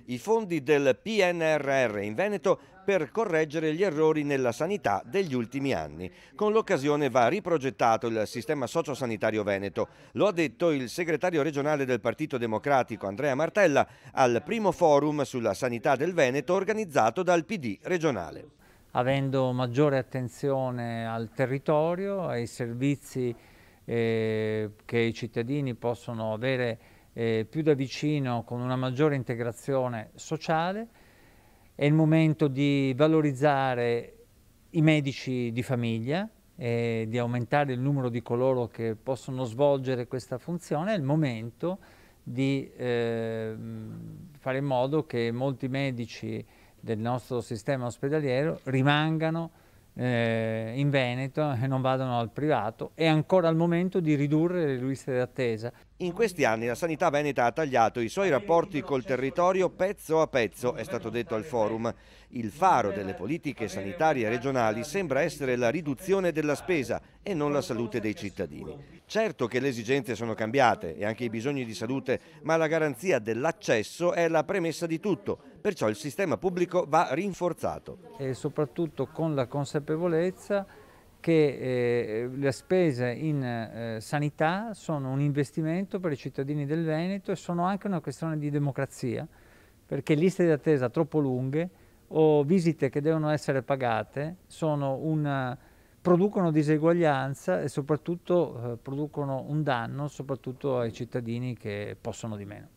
I fondi del PNRR in Veneto per correggere gli errori nella sanità degli ultimi anni. Con l'occasione va riprogettato il sistema sociosanitario veneto. Lo ha detto il segretario regionale del Partito Democratico Andrea Martella al primo forum sulla sanità del Veneto organizzato dal PD regionale. Avendo maggiore attenzione al territorio, ai servizi che i cittadini possono avere più da vicino con una maggiore integrazione sociale. È il momento di valorizzare i medici di famiglia e di aumentare il numero di coloro che possono svolgere questa funzione. È il momento di fare in modo che molti medici del nostro sistema ospedaliero rimangano in Veneto e non vadano al privato. È ancora il momento di ridurre le liste d'attesa. In questi anni la sanità veneta ha tagliato i suoi rapporti col territorio pezzo a pezzo, è stato detto al forum. Il faro delle politiche sanitarie regionali sembra essere la riduzione della spesa e non la salute dei cittadini. Certo che le esigenze sono cambiate e anche i bisogni di salute, ma la garanzia dell'accesso è la premessa di tutto, perciò il sistema pubblico va rinforzato. E soprattutto con la consapevolezza che le spese in sanità sono un investimento per i cittadini del Veneto e sono anche una questione di democrazia, perché liste di attesa troppo lunghe o visite che devono essere pagate producono diseguaglianza e soprattutto producono un danno soprattutto ai cittadini che possono di meno.